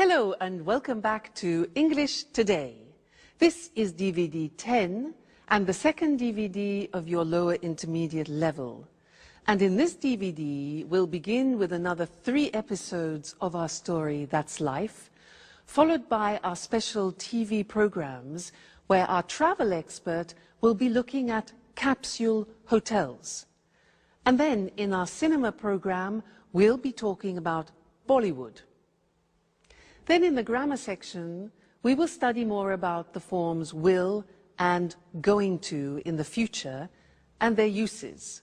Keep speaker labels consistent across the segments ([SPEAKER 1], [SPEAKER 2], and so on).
[SPEAKER 1] Hello and welcome back to English Today. This is DVD 10 and the second DVD of your lower intermediate level. And in this DVD, we'll begin with another 3 episodes of our story, That's Life, followed by our special TV programs where our travel expert will be looking at capsule hotels. And then in our cinema program, we'll be talking about Bollywood. Then in the grammar section, we will study more about the forms will and going to in the future and their uses.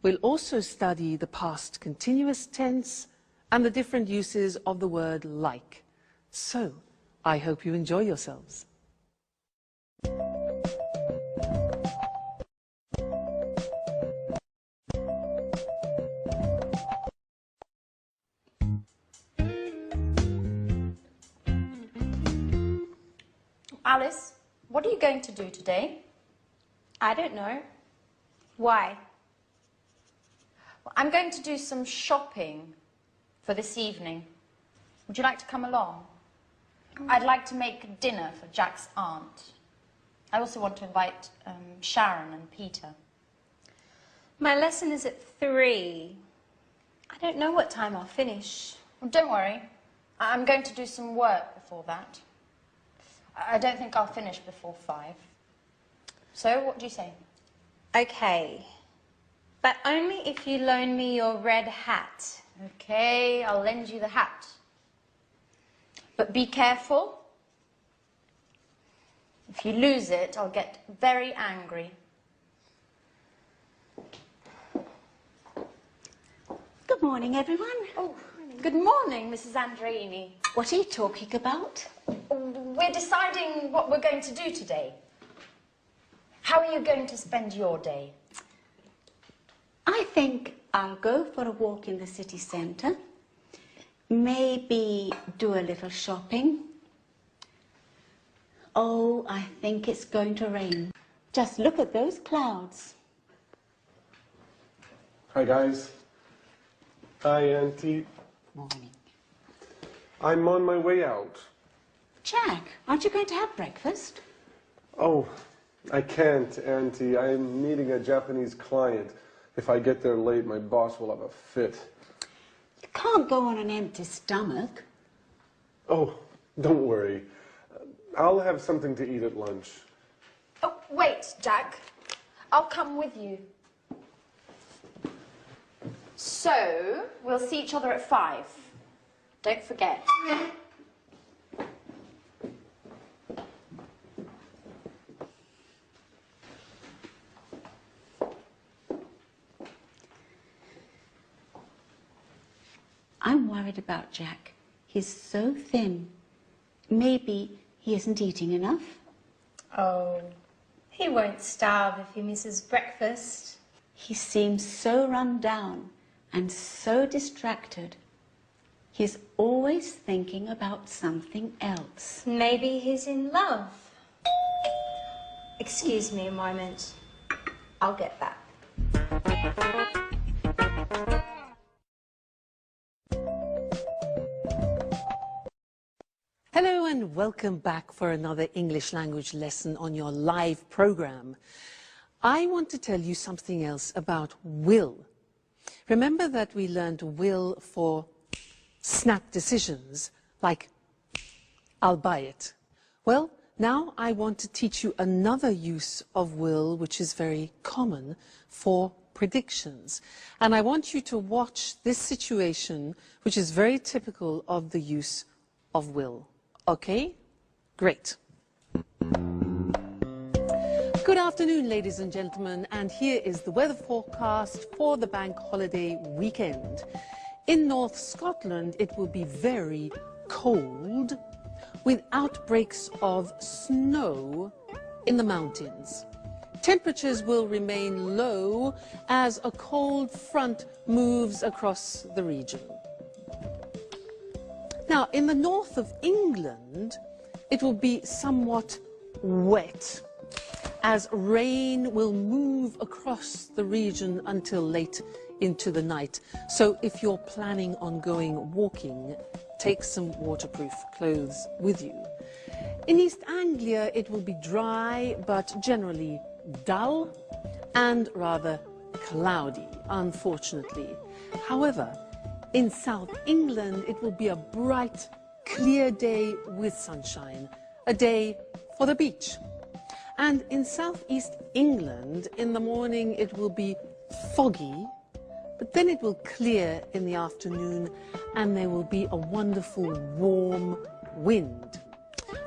[SPEAKER 1] We'll also study the past continuous tense and the different uses of the word like. So, I hope you enjoy yourselves.
[SPEAKER 2] Alice, what are you going to do today?
[SPEAKER 3] I don't know. Why?
[SPEAKER 2] Well, I'm going to do some shopping for this evening. Would you like to come along? I'd like to make dinner for Jack's aunt. I also want to invite Sharon and Peter.
[SPEAKER 3] My lesson is at 3. I don't know what time I'll finish.
[SPEAKER 2] Well, don't worry. I'm going to do some work before that. I don't think I'll finish before 5. So, what do you say?
[SPEAKER 3] Okay. But only if you loan me your red hat.
[SPEAKER 2] Okay, I'll lend you the hat. But be careful. If you lose it, I'll get very angry.
[SPEAKER 4] Good morning, everyone.
[SPEAKER 2] Oh, good morning, Mrs. Andreini.
[SPEAKER 4] What are you talking about?
[SPEAKER 2] We're deciding what we're going to do today. How are you going to spend your day?
[SPEAKER 4] I think I'll go for a walk in the city centre. Maybe do a little shopping. Oh, I think it's going to rain. Just look at those clouds.
[SPEAKER 5] Hi, guys. Hi, Auntie.
[SPEAKER 4] Morning.
[SPEAKER 5] I'm on my way out.
[SPEAKER 4] Jack, aren't you going to have breakfast?
[SPEAKER 5] Oh, I can't, Auntie. I'm meeting a Japanese client. If I get there late, my boss will have a fit.
[SPEAKER 4] You can't go on an empty stomach.
[SPEAKER 5] Oh, don't worry. I'll have something to eat at lunch.
[SPEAKER 2] Oh, wait, Jack. I'll come with you. So, we'll see each other at 5. Don't forget.
[SPEAKER 4] I'm worried about Jack. He's so thin. Maybe he isn't eating enough.
[SPEAKER 3] Oh, he won't starve if he misses breakfast.
[SPEAKER 4] He seems so run down and so distracted. He's always thinking about something else.
[SPEAKER 3] Maybe he's in love. Excuse me a moment. I'll get that.
[SPEAKER 1] Hello and welcome back for another English language lesson on your live program. I want to tell you something else about will. Remember that we learned will for snap decisions, like I'll buy it. Well, now I want to teach you another use of will which is very common for predictions. And I want you to watch this situation which is very typical of the use of will. Okay? Great. Good afternoon, ladies and gentlemen, and here is the weather forecast for the bank holiday weekend. In North Scotland, it will be very cold, with outbreaks of snow in the mountains. Temperatures will remain low as a cold front moves across the region. Now, in the north of England, it will be somewhat wet, as rain will move across the region until late into the night. So if you're planning on going walking, take some waterproof clothes with you. In East Anglia, it will be dry, but generally dull and rather cloudy, unfortunately. However, in South England, it will be a bright, clear day with sunshine, a day for the beach. And in southeast England, in the morning, it will be foggy, but then it will clear in the afternoon, and there will be a wonderful warm wind.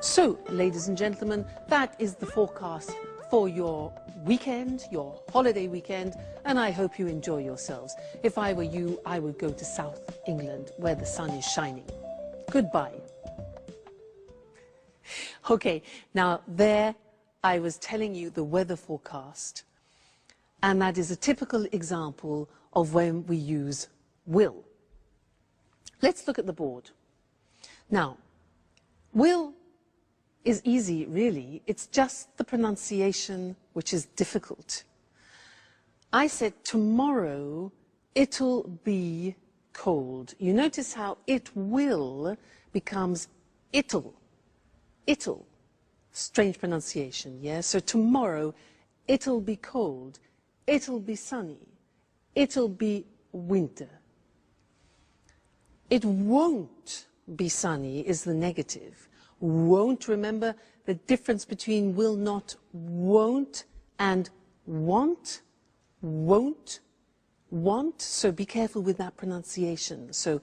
[SPEAKER 1] So, ladies and gentlemen, that is the forecast for your weekend, your holiday weekend, and I hope you enjoy yourselves. If I were you, I would go to South England, where the sun is shining. Goodbye. Okay, now there I was telling you the weather forecast, and that is a typical example of when we use will. Let's look at the board. Now, will is easy, really. It's just the pronunciation which is difficult. I said tomorrow it'll be cold. You notice how it will becomes it'll. It'll. Strange pronunciation, yeah? So tomorrow it'll be cold. It'll be sunny. It'll be winter. It won't be sunny is the negative. Won't, remember the difference between will not, won't, and want, won't, want. So be careful with that pronunciation. So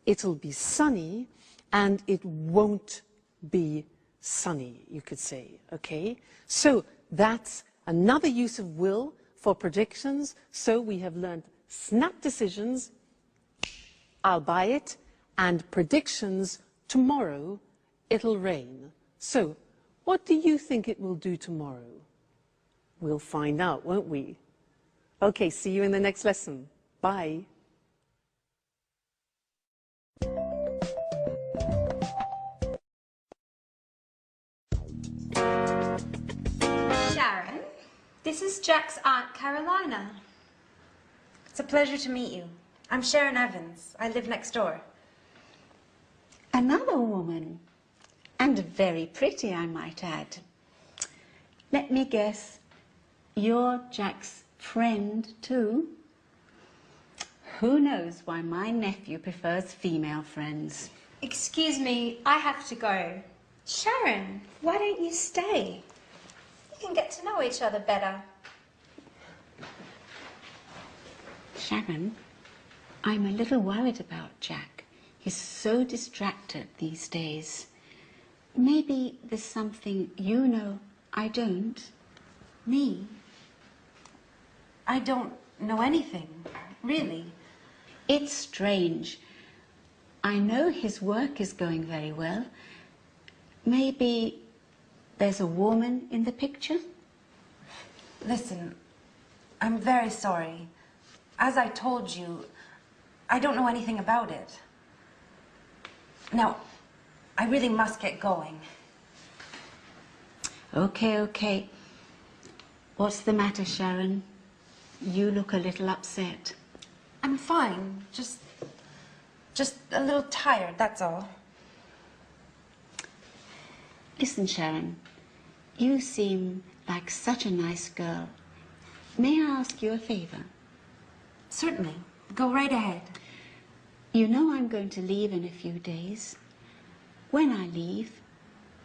[SPEAKER 1] it'll be sunny and it won't be sunny, you could say, okay? So that's another use of will for predictions. So we have learned snap decisions, I'll buy it, and predictions, tomorrow it'll rain. So what do you think it will do tomorrow? We'll find out, won't we? Okay, see you in the next lesson. Bye.
[SPEAKER 3] Sharon, this is Jack's Aunt Carolina.
[SPEAKER 6] It's a pleasure to meet you. I'm Sharon Evans. I live next door.
[SPEAKER 4] Another woman, and very pretty, I might add. Let me guess, you're Jack's friend too? Who knows why my nephew prefers female friends?
[SPEAKER 3] Excuse me, I have to go. Sharon, why don't you stay? You can get to know each other better.
[SPEAKER 4] Sharon, I'm a little worried about Jack. He's so distracted these days. Maybe there's something you know I don't.
[SPEAKER 6] Me? I don't know anything, really.
[SPEAKER 4] It's strange. I know his work is going very well. Maybe there's a woman in the picture?
[SPEAKER 6] Listen, I'm very sorry. As I told you, I don't know anything about it. Now, I really must get going.
[SPEAKER 4] Okay. What's the matter, Sharon? You look a little upset.
[SPEAKER 6] I'm fine. Just a little tired, that's all.
[SPEAKER 4] Listen, Sharon, you seem like such a nice girl. May I ask you a favor?
[SPEAKER 6] Certainly. Go right ahead.
[SPEAKER 4] You know I'm going to leave in a few days. When I leave,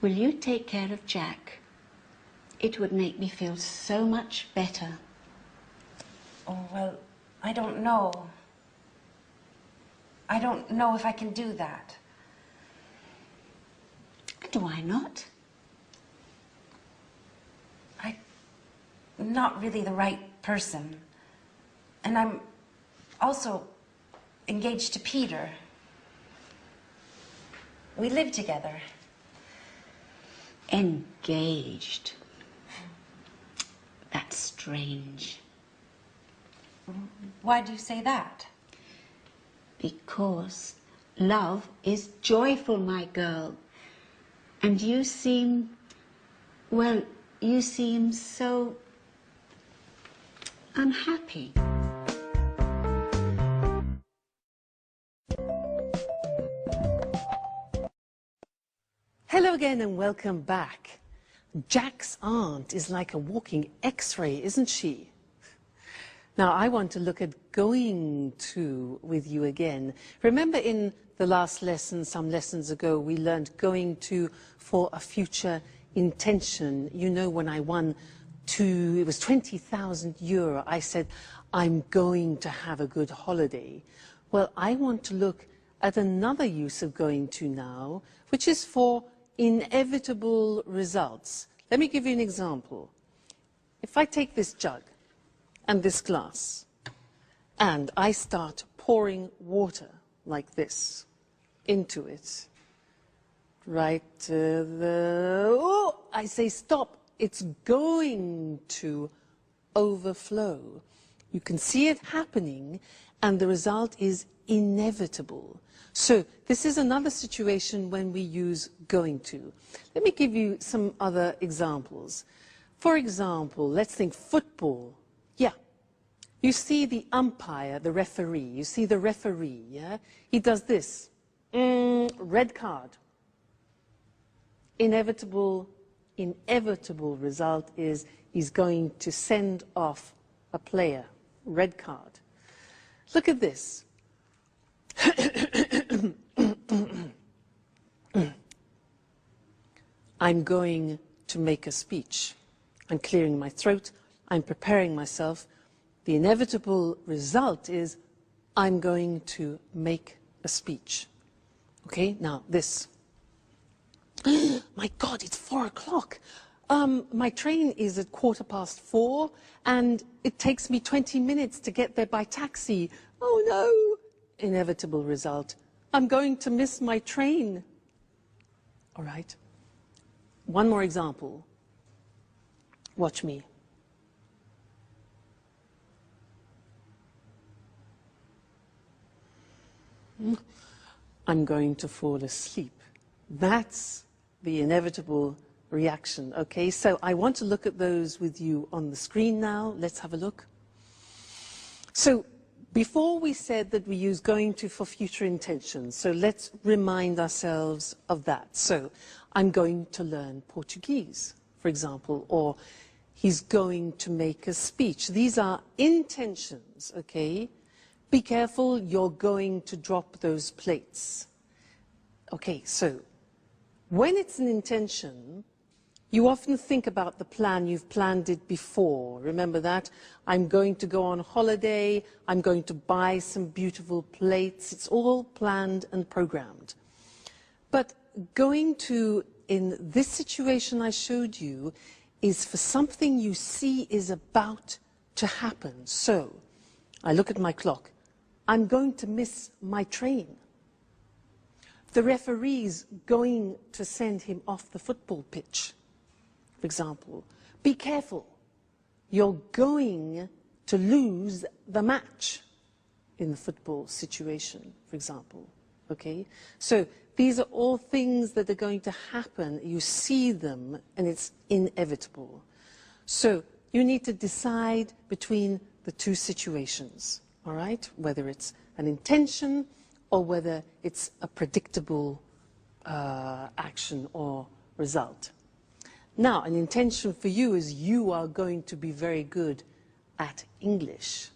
[SPEAKER 4] will you take care of Jack? It would make me feel so much better.
[SPEAKER 6] Oh, well, I don't know. I don't know if I can do that.
[SPEAKER 4] And why not?
[SPEAKER 6] I'm not really the right person. And I'm also engaged to Peter. We live together.
[SPEAKER 4] Engaged. That's strange.
[SPEAKER 6] Why do you say that?
[SPEAKER 4] Because love is joyful, my girl. And you seem, well, you seem so unhappy.
[SPEAKER 1] again and welcome back. Jack's aunt is like a walking X-ray, isn't she? Now, I want to look at going to with you again. Remember in the last lesson, some lessons ago, we learned going to for a future intention. You know, when I won it was 20,000 euro, I said, I'm going to have a good holiday. Well, I want to look at another use of going to now, which is for inevitable results. Let me give you an example. If I take this jug and this glass, and I start pouring water like this into it, right I say stop, it's going to overflow. You can see it happening, and the result is inevitable. So this is another situation when we use going to. Let me give you some other examples. For example, let's think football. Yeah, you see the umpire, the referee. You see the referee, yeah? He does this. Red card. Inevitable result is he's going to send off a player. Red card. Look at this. I'm going to make a speech. I'm clearing my throat. I'm preparing myself. The inevitable result is I'm going to make a speech. Okay, now this. My God, it's 4 o'clock. My train is at 4:15, and it takes me 20 minutes to get there by taxi. Oh no! Inevitable result. I'm going to miss my train. All right. One more example. Watch me. I'm going to fall asleep. That's the inevitable reaction. Okay, so I want to look at those with you on the screen now. Let's have a look. So before we said that we use going to for future intentions, so let's remind ourselves of that. So I'm going to learn Portuguese, for example, or he's going to make a speech. These are intentions, okay? Be careful, you're going to drop those plates. Okay, so when it's an intention, you often think about the plan. You've planned it before. Remember that? I'm going to go on holiday. I'm going to buy some beautiful plates. It's all planned and programmed. But going to, in this situation I showed you, is for something you see is about to happen. So I look at my clock. I'm going to miss my train. The referee's going to send him off the football pitch, for example. Be careful. You're going to lose the match in the football situation, for example. Okay? So these are all things that are going to happen. You see them, and it's inevitable. So you need to decide between the two situations, all right? Whether it's an intention or whether it's a predictable action or result. Now, an intention for you is you are going to be very good at English,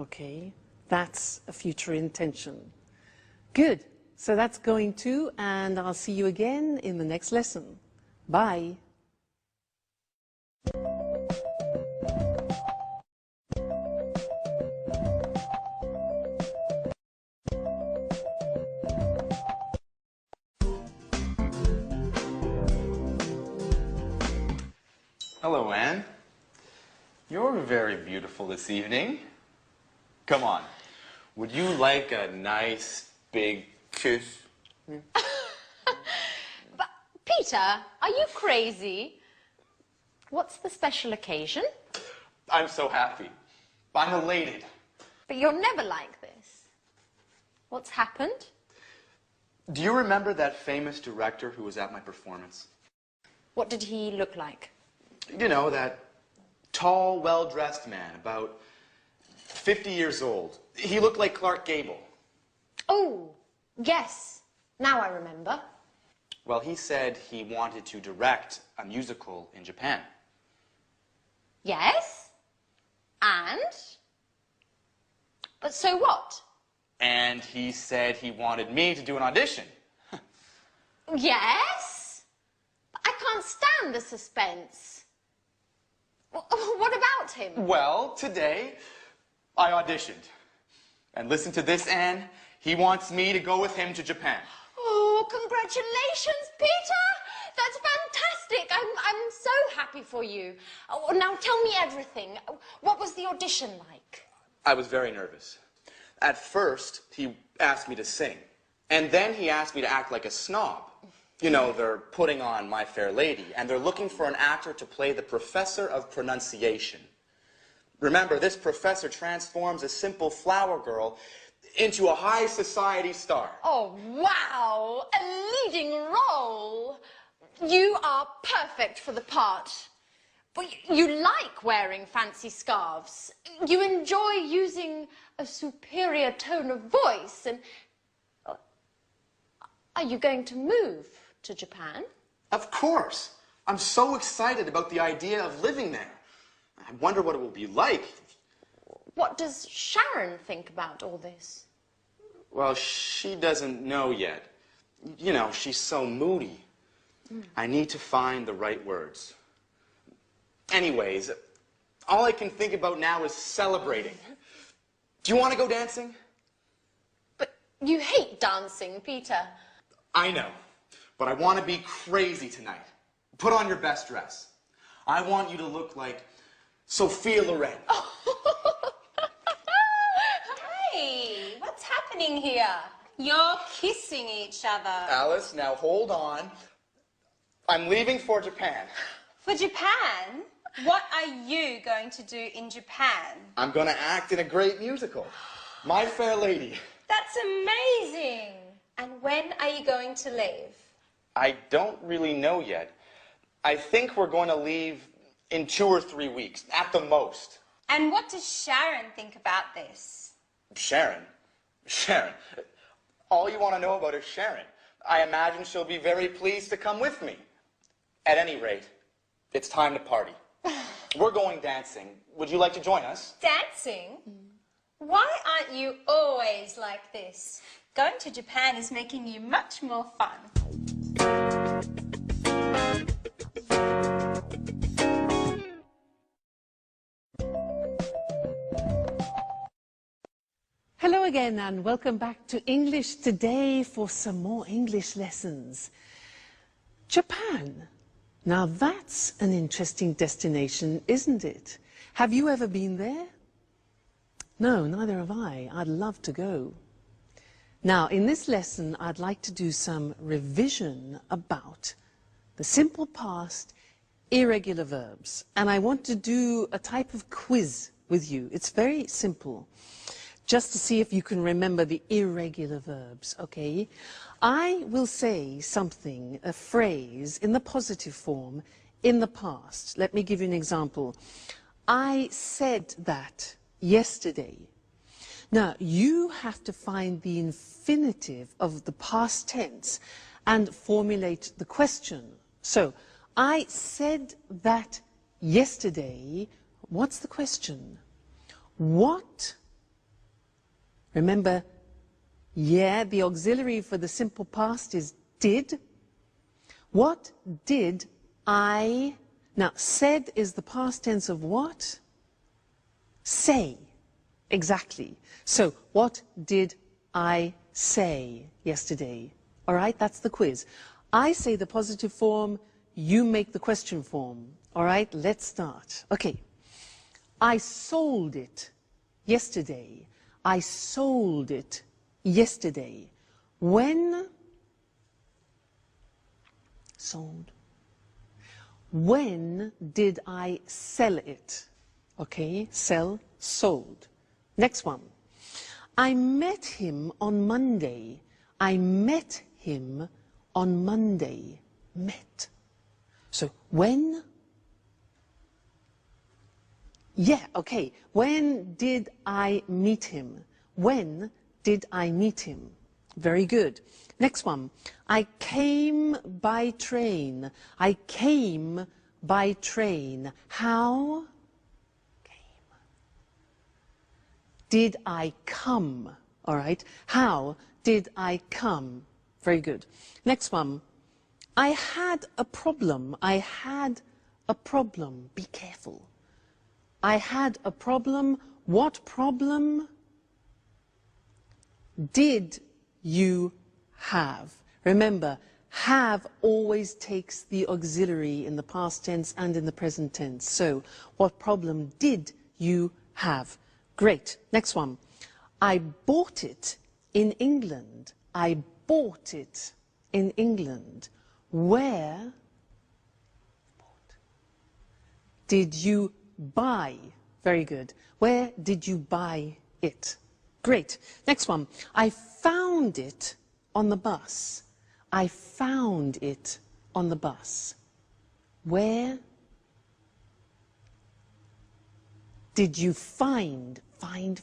[SPEAKER 1] okay? That's a future intention. Good. So that's going to, and I'll see you again in the next lesson. Bye.
[SPEAKER 7] Hello, Anne. You're very beautiful this evening. Come on. Would you like a nice, big kiss?
[SPEAKER 2] But, Peter, are you crazy? What's the special occasion?
[SPEAKER 7] I'm so happy. I'm elated.
[SPEAKER 2] But you're never like this. What's happened?
[SPEAKER 7] Do you remember that famous director who was at my performance?
[SPEAKER 2] What did he look like?
[SPEAKER 7] You know, that tall, well-dressed man, about 50 years old. He looked like Clark Gable.
[SPEAKER 2] Oh, yes. Now I remember.
[SPEAKER 7] Well, he said he wanted to direct a musical in Japan.
[SPEAKER 2] Yes? And? But so what?
[SPEAKER 7] And he said he wanted me to do an audition.
[SPEAKER 2] Yes? But I can't stand the suspense. What about him?
[SPEAKER 7] Well, today I auditioned. And listen to this, Anne. He wants me to go with him to Japan.
[SPEAKER 2] Oh, congratulations, Peter! That's fantastic. I'm so happy for you. Oh, now tell me everything. What was the audition like?
[SPEAKER 7] I was very nervous. At first, he asked me to sing. And then he asked me to act like a snob. You know, they're putting on My Fair Lady, and they're looking for an actor to play the professor of pronunciation. Remember, this professor transforms a simple flower girl into a high society star.
[SPEAKER 2] Oh, wow! A leading role! You are perfect for the part. But you like wearing fancy scarves. You enjoy using a superior tone of voice. And are you going to move to Japan?
[SPEAKER 7] Of course. I'm so excited about the idea of living there. I wonder what it will be like.
[SPEAKER 2] What does Sharon think about all this?
[SPEAKER 7] Well, she doesn't know yet. You know, she's so moody. I need to find the right words. Anyways, all I can think about now is celebrating. Do you want to go dancing?
[SPEAKER 2] But you hate dancing, Peter.
[SPEAKER 7] I know, but I want to be crazy tonight. Put on your best dress. I want you to look like Sophia Loren.
[SPEAKER 3] Hey, what's happening here? You're kissing each other.
[SPEAKER 7] Alice, now hold on. I'm leaving for Japan.
[SPEAKER 3] For Japan? What are you going to do in Japan?
[SPEAKER 7] I'm going to act in a great musical. My Fair Lady.
[SPEAKER 3] That's amazing. And when are you going to leave?
[SPEAKER 7] I don't really know yet. I think we're going to leave in 2 or 3 weeks, at the most.
[SPEAKER 3] And what does Sharon think about this?
[SPEAKER 7] Sharon? Sharon? All you want to know about is Sharon. I imagine she'll be very pleased to come with me. At any rate, it's time to party. We're going dancing. Would you like to join us?
[SPEAKER 3] Dancing? Why aren't you always like this? Going to Japan is making you much more fun.
[SPEAKER 1] Hello again and welcome back to English Today for some more English lessons. Japan. Now that's an interesting destination, isn't it? Have you ever been there? No, neither have I. I'd love to go. Now, in this lesson, I'd like to do some revision about the simple past, irregular verbs. And I want to do a type of quiz with you. It's very simple, just to see if you can remember the irregular verbs, okay? I will say something, a phrase, in the positive form, in the past. Let me give you an example. I said that yesterday. Now, you have to find the infinitive of the past tense and formulate the question. So, I said that yesterday. What's the question? What? Remember, yeah, the auxiliary for the simple past is did. What did I? Now, said is the past tense of what? Say. Exactly. So, what did I say yesterday? All right, that's the quiz. I say the positive form, you make the question form. All right, let's start. Okay. I sold it yesterday. I sold it yesterday. When? Sold. When did I sell it? Okay, sell, sold. Next one. I met him on Monday. I met him on Monday. Met. So when? Yeah, okay. When did I meet him? When did I meet him? Very good. Next one. I came by train. I came by train. How? Came. Did I come? All right. How did I come? Very good. Next one. I had a problem. I had a problem. Be careful. I had a problem. What problem did you have? Remember, have always takes the auxiliary in the past tense and in the present tense. So, what problem did you have? Great. Next one. I bought it in England. I bought it in England. Where did you buy? Very good. Where did you buy it? Great. Next one. I found it on the bus. I found it on the bus. Where did you find?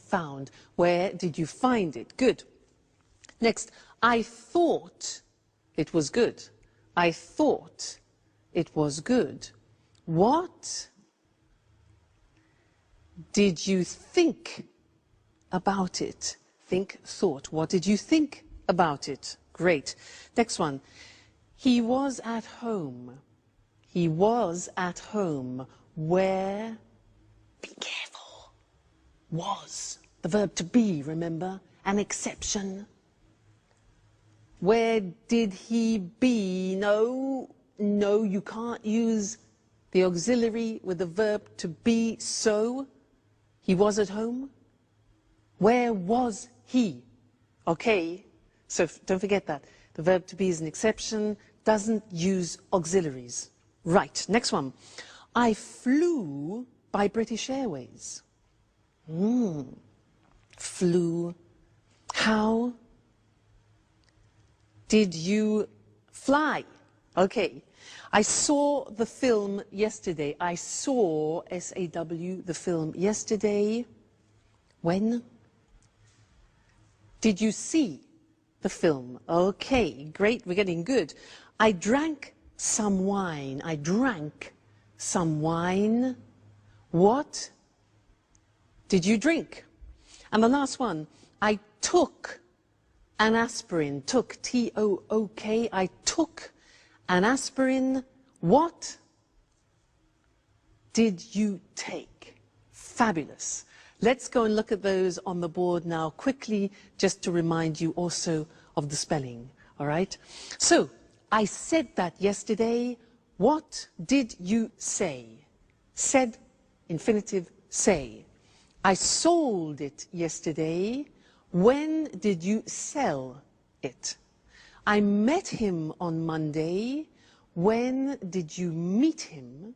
[SPEAKER 1] Found. Where did you find it? Good. Next. I thought it was good. I thought it was good. What did you think about it? Think, thought. What did you think about it? Great. Next one. He was at home. He was at home. Where? Be careful. Was. The verb to be, remember? An exception. Where did he be? No, you can't use the auxiliary with the verb to be. So, he was at home. Where was he? Okay, so don't forget that. The verb to be is an exception, doesn't use auxiliaries. Right, next one. I flew by British Airways. Flew. How did you fly? Okay. I saw the film yesterday. I saw, S-A-W, the film yesterday. When? Did you see the film? Okay, great, we're getting good. I drank some wine. I drank some wine. What did you drink? And the last one, I took an aspirin. Took, T-O-O-K. I took an aspirin. What did you take? Fabulous. Let's go and look at those on the board now quickly, just to remind you also of the spelling, all right? So, I said that yesterday. What did you say? Said, infinitive, say. I sold it yesterday. When did you sell it? I met him on Monday. When did you meet him?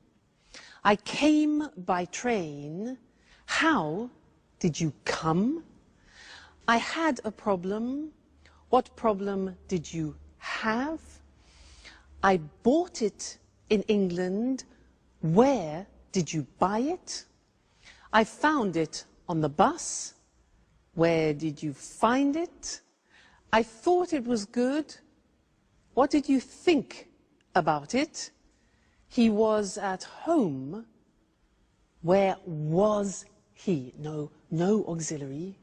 [SPEAKER 1] I came by train. How did you come? I had a problem. What problem did you have? I bought it in England. Where did you buy it? I found it on the bus. Where did you find it? I thought it was good. What did you think about it? He was at home. Where was he? No auxiliary.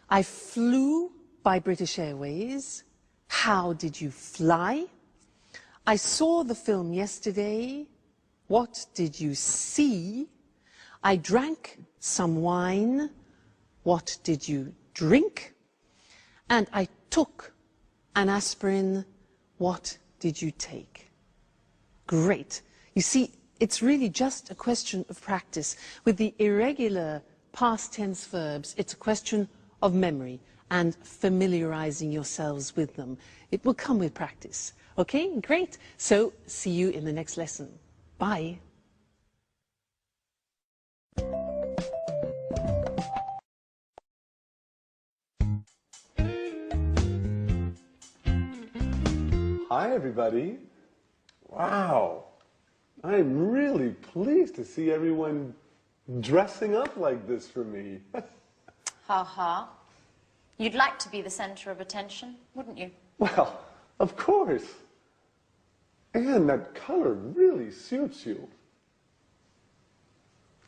[SPEAKER 1] I flew by British Airways. How did you fly? I saw the film yesterday. What did you see? I drank some wine. What did you drink? And I took an aspirin. What did you take? Great. You see, it's really just a question of practice. With the irregular past tense verbs, it's a question of memory and familiarizing yourselves with them. It will come with practice. Okay, great. So, see you in the next lesson. Bye.
[SPEAKER 5] Hi, everybody. Wow. I'm really pleased to see everyone dressing up like this for me.
[SPEAKER 2] Ha ha. You'd like to be the center of attention, wouldn't you?
[SPEAKER 5] Well, of course. And that color really suits you.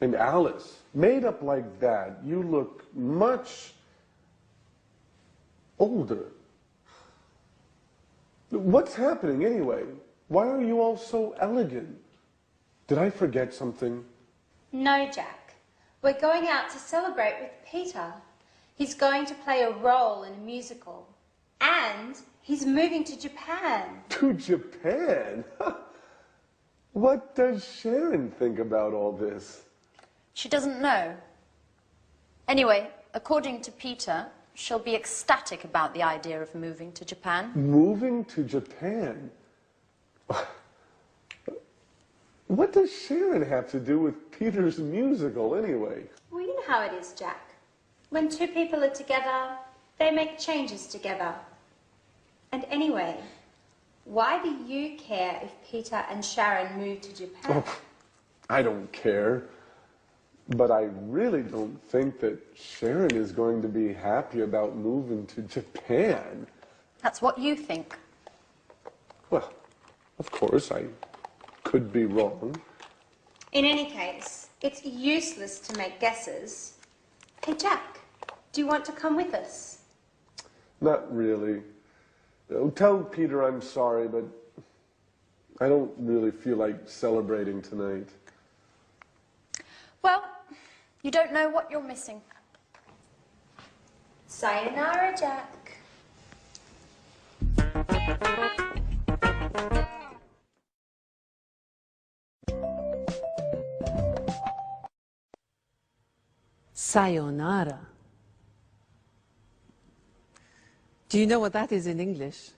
[SPEAKER 5] And Alice, made up like that, you look much older. What's happening anyway? Why are you all so elegant? Did I forget something?
[SPEAKER 3] No, Jack. We're going out to celebrate with Peter. He's going to play a role in a musical. And he's moving to Japan.
[SPEAKER 5] To Japan? What does Sharon think about all this?
[SPEAKER 2] She doesn't know. Anyway, according to Peter, she'll be ecstatic about the idea of moving to Japan.
[SPEAKER 5] Moving to Japan? What does Sharon have to do with Peter's musical anyway?
[SPEAKER 3] Well, you know how it is, Jack. When two people are together, they make changes together. And anyway, why do you care if Peter and Sharon move to Japan?
[SPEAKER 5] Oh, I don't care. But I really don't think that Sharon is going to be happy about moving to Japan.
[SPEAKER 2] That's what you think.
[SPEAKER 5] Well, of course, I could be wrong.
[SPEAKER 3] In any case, it's useless to make guesses. Hey, Jack, do you want to come with us?
[SPEAKER 5] Not really. Tell Peter I'm sorry, but I don't really feel like celebrating tonight.
[SPEAKER 2] Well, you don't know what you're missing.
[SPEAKER 3] Sayonara, Jack.
[SPEAKER 1] Sayonara. Do you know what that is in English?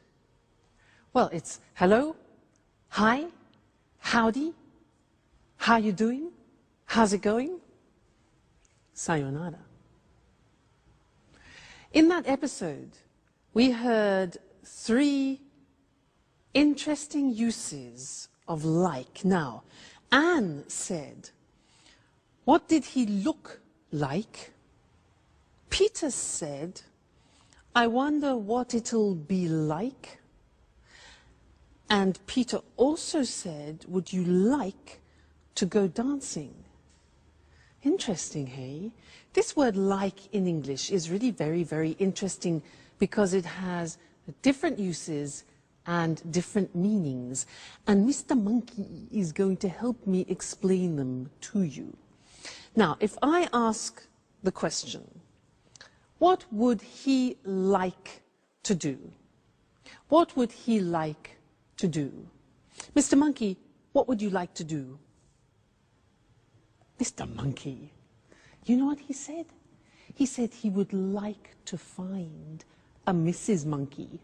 [SPEAKER 1] Well, it's hello, hi, howdy, how you doing, how's it going? Sayonara. In that episode, we heard 3 interesting uses of like. Now, Anne said, what did he look like? Peter said, I wonder what it'll be like. And Peter also said, would you like to go dancing? Interesting, hey? This word like in English is really very, very interesting because it has different uses and different meanings. And Mr. Monkey is going to help me explain them to you. Now, if I ask the question, what would he like to do? What would he like to do? Mr. Monkey, what would you like to do? Mr. Monkey, you know what he said? He said he would like to find a Mrs. Monkey.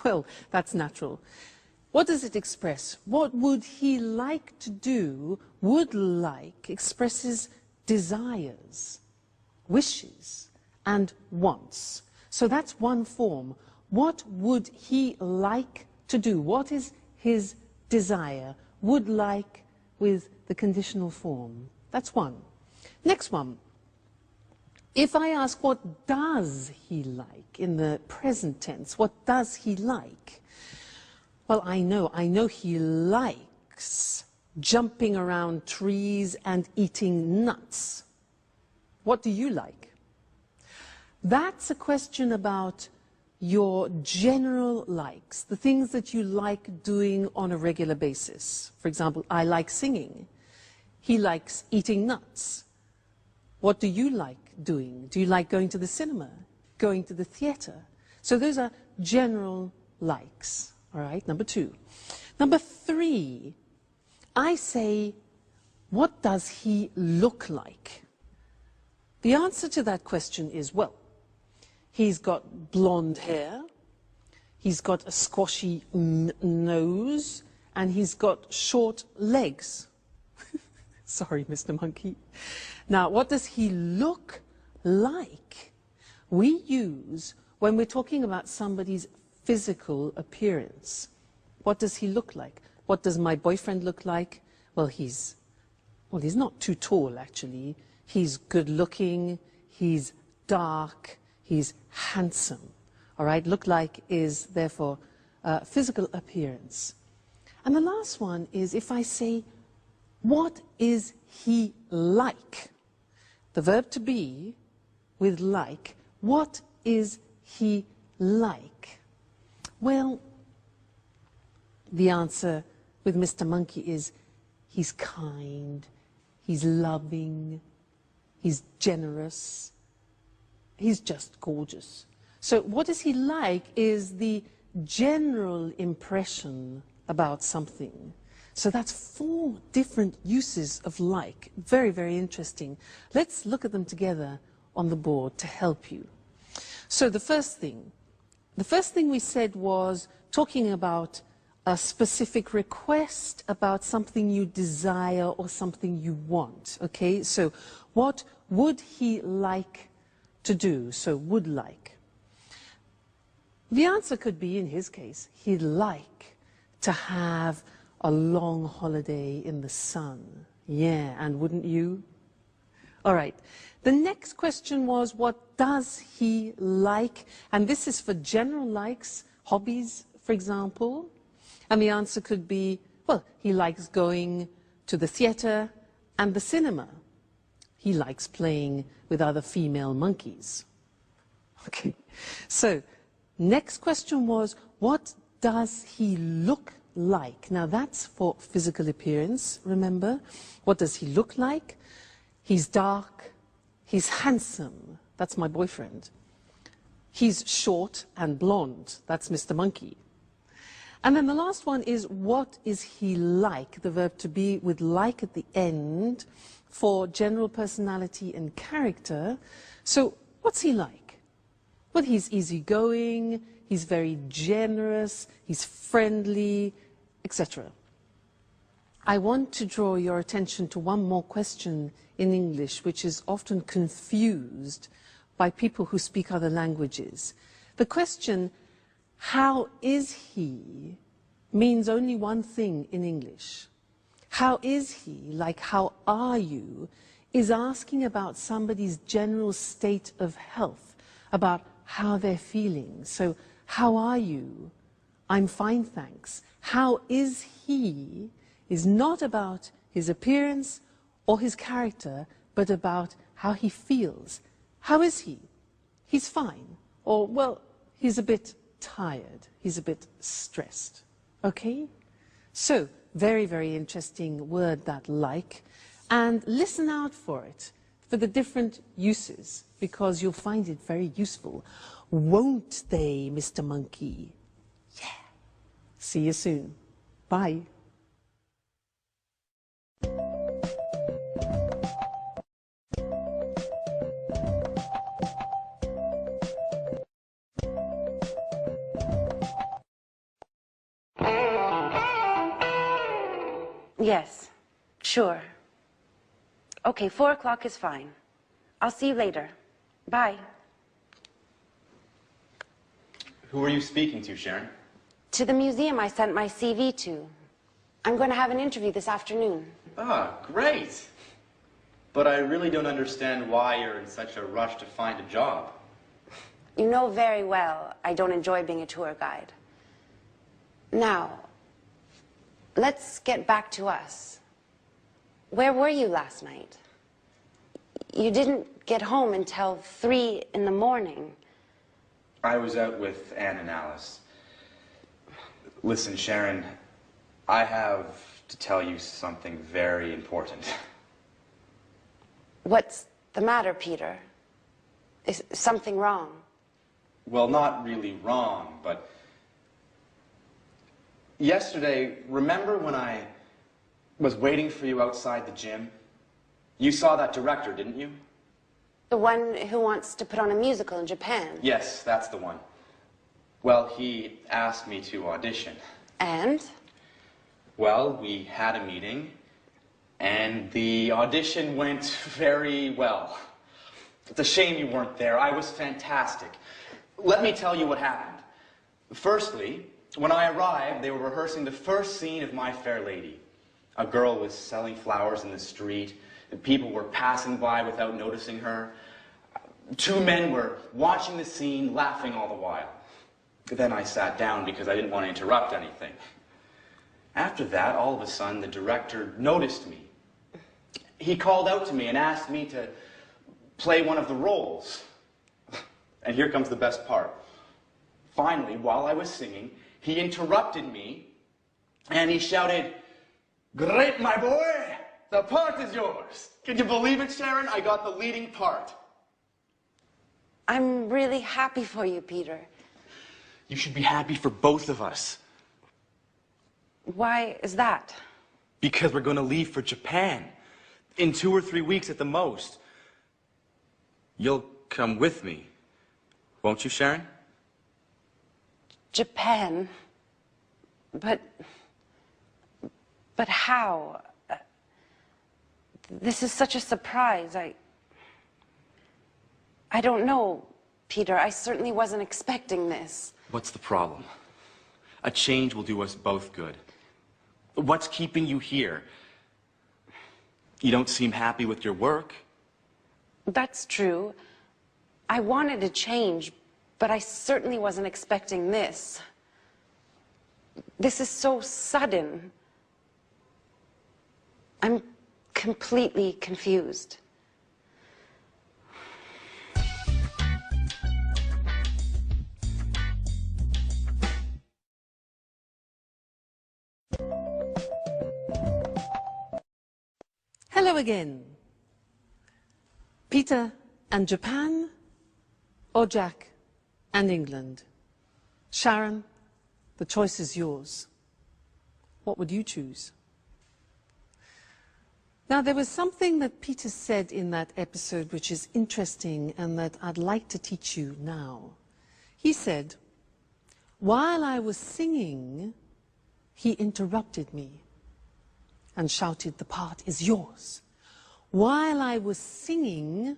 [SPEAKER 1] Well, that's natural. What does it express? What would he like to do? Would like expresses desires, wishes, and wants. So that's one form. What would he like to do? What is his desire? Would like with the conditional form. That's one. Next one. If I ask what does he like in the present tense, what does he like? Well, I know he likes jumping around trees and eating nuts. What do you like? That's a question about your general likes, the things that you like doing on a regular basis. For example, I like singing. He likes eating nuts. What do you like doing? Do you like going to the cinema, going to the theater? So those are general likes. All right, number 2. Number 3, I say, what does he look like? The answer to that question is, well, he's got blonde hair, he's got a squashy nose, and he's got short legs. Sorry, Mr. Monkey. Now, what does he look like? We use, when we're talking about somebody's physical appearance. What does he look like? What does my boyfriend look like? Well, he's not too tall, actually. He's good looking, he's dark, he's handsome. All right, look like is therefore physical appearance. And the last one is if I say, what is he like? The verb to be with like, what is he like? Well, the answer with Mr. Monkey is he's kind, he's loving, he's generous, he's just gorgeous. So what is he like is the general impression about something. So that's 4 different uses of like. Very, very interesting. Let's look at them together on the board to help you. So the first thing we said was talking about a specific request about something you desire or something you want. Okay, so what would he like to do? So would like. The answer could be, in his case, he'd like to have a long holiday in the sun. Yeah, and wouldn't you? All right. The next question was, what does he like? And this is for general likes, hobbies, for example. And the answer could be, well, he likes going to the theater and the cinema. He likes playing with other female monkeys. Okay. So, next question was, what does he look like? Now that's for physical appearance, remember? What does he look like? He's dark, he's handsome, that's my boyfriend. He's short and blonde, that's Mr. Monkey. And then the last one is, what is he like? The verb to be with like at the end for general personality and character. So what's he like? Well, he's easygoing, he's very generous, he's friendly, etc. I want to draw your attention to one more question in English, which is often confused by people who speak other languages. The question, how is he, means only one thing in English. How is he, like how are you, is asking about somebody's general state of health, about how they're feeling. So, how are you? I'm fine, thanks. How is he is not about his appearance or his character, but about how he feels. How is he? He's fine. Or, well, he's a bit tired. He's a bit stressed. Okay? So, very, very interesting word, that like. And listen out for it, for the different uses, because you'll find it very useful. Won't they, Mr. Monkey? Yeah. See you soon. Bye.
[SPEAKER 6] Yes, sure. Okay, 4 o'clock is fine. I'll see you later. Bye.
[SPEAKER 7] Who are you speaking to, Sharon?
[SPEAKER 6] To the museum I sent my CV to. I'm going to have an interview this afternoon.
[SPEAKER 7] Ah, great. But I really don't understand why you're in such a rush to find a job.
[SPEAKER 6] You know very well I don't enjoy being a tour guide. Now, let's get back to us. Where were you last night? You didn't get home until 3 in the morning.
[SPEAKER 7] I was out with Anne and Alice. Listen, Sharon, I have to tell you something very important.
[SPEAKER 6] What's the matter, Peter? Is something wrong?
[SPEAKER 7] Well, not really wrong, but yesterday, remember when I was waiting for you outside the gym? You saw that director, didn't you?
[SPEAKER 6] The one who wants to put on a musical in Japan?
[SPEAKER 7] Yes, that's the one. Well, he asked me to audition.
[SPEAKER 6] And?
[SPEAKER 7] Well, we had a meeting, and the audition went very well. It's a shame you weren't there. I was fantastic. Let me tell you what happened. Firstly, when I arrived, they were rehearsing the first scene of My Fair Lady. A girl was selling flowers in the street, and people were passing by without noticing her. Two men were watching the scene, laughing all the while. Then I sat down because I didn't want to interrupt anything. After that, all of a sudden, the director noticed me. He called out to me and asked me to play one of the roles. And here comes the best part. Finally, while I was singing, he interrupted me and he shouted, "Great, my boy! The part is yours." Can you believe it, Sharon? I got the leading part.
[SPEAKER 6] I'm really happy for you, Peter.
[SPEAKER 7] You should be happy for both of us.
[SPEAKER 6] Why is that?
[SPEAKER 7] Because we're going to leave for Japan in 2 or 3 weeks at the most. You'll come with me, won't you, Sharon?
[SPEAKER 6] Japan? But how? This is such a surprise. I don't know, Peter. I certainly wasn't expecting this.
[SPEAKER 7] What's the problem? A change will do us both good. What's keeping you here? You don't seem happy with your work.
[SPEAKER 6] That's true. I wanted to change, but I certainly wasn't expecting this. This is so sudden. I'm completely confused.
[SPEAKER 1] Hello again. Peter and Japan, or Jack and England? Sharon, the choice is yours. What would you choose? Now, there was something that Peter said in that episode which is interesting and that I'd like to teach you now. He said, while I was singing, he interrupted me and shouted, "The part is yours." While I was singing,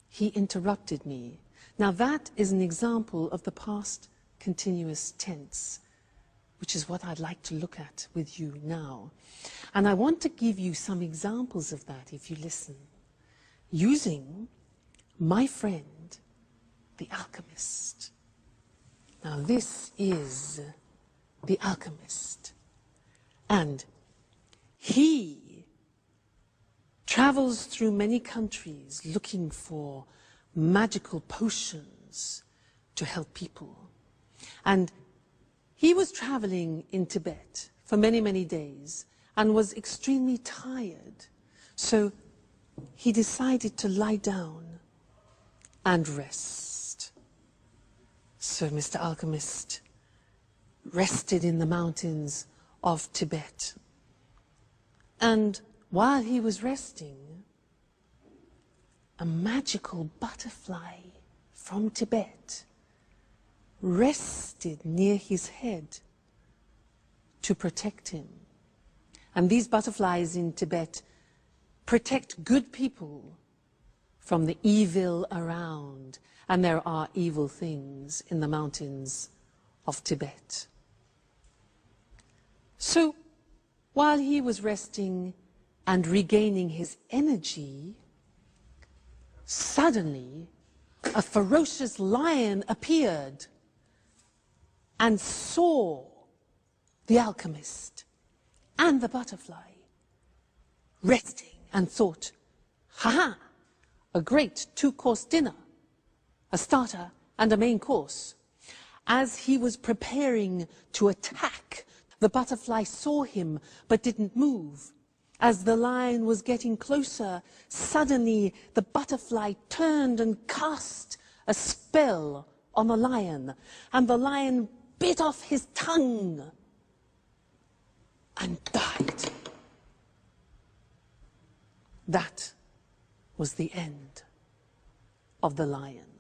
[SPEAKER 1] he interrupted me. Now that is an example of the past continuous tense, which is what I'd like to look at with you now. And I want to give you some examples of that if you listen, using my friend, the alchemist. Now this is the alchemist. And he travels through many countries looking for magical potions to help people. And he was traveling in Tibet for many, many days and was extremely tired. So he decided to lie down and rest. So Mr. Alchemist rested in the mountains of Tibet. And while he was resting, a magical butterfly from Tibet rested near his head to protect him. And these butterflies in Tibet protect good people from the evil around. And there are evil things in the mountains of Tibet. So, while he was resting and regaining his energy, suddenly a ferocious lion appeared and saw the alchemist and the butterfly resting and thought, "Ha-ha, a great two-course dinner, a starter and a main course." As he was preparing to attack, the butterfly saw him but didn't move. As the lion was getting closer, suddenly the butterfly turned and cast a spell on the lion, and the lion bit off his tongue and died. That was the end of the lion.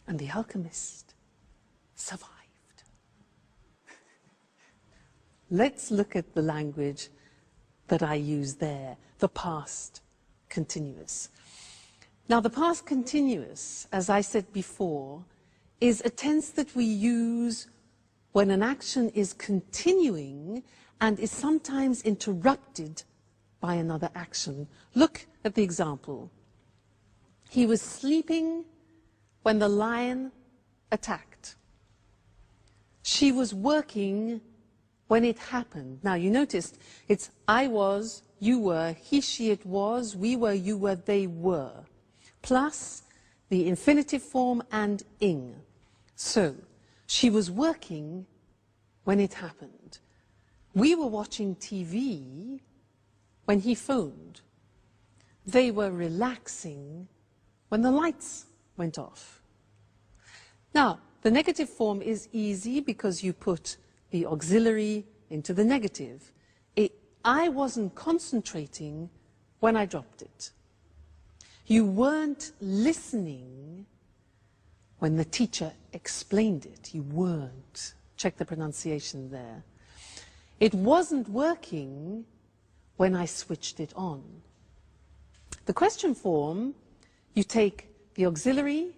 [SPEAKER 1] And the alchemist survived. Let's look at the language that I use there, the past continuous. Now, the past continuous, as I said before, is a tense that we use when an action is continuing and is sometimes interrupted by another action. Look at the example. He was sleeping when the lion attacked. She was working when it happened. Now, you noticed it's I was, you were, he, she, it was, we were, you were, they were, plus the infinitive form and ing. So, she was working when it happened. We were watching TV when he phoned. They were relaxing when the lights went off. Now, the negative form is easy because you put the auxiliary into the negative. I wasn't concentrating when I dropped it. You weren't listening when the teacher explained it. You weren't. Check the pronunciation there. It wasn't working when I switched it on. The question form, you take the auxiliary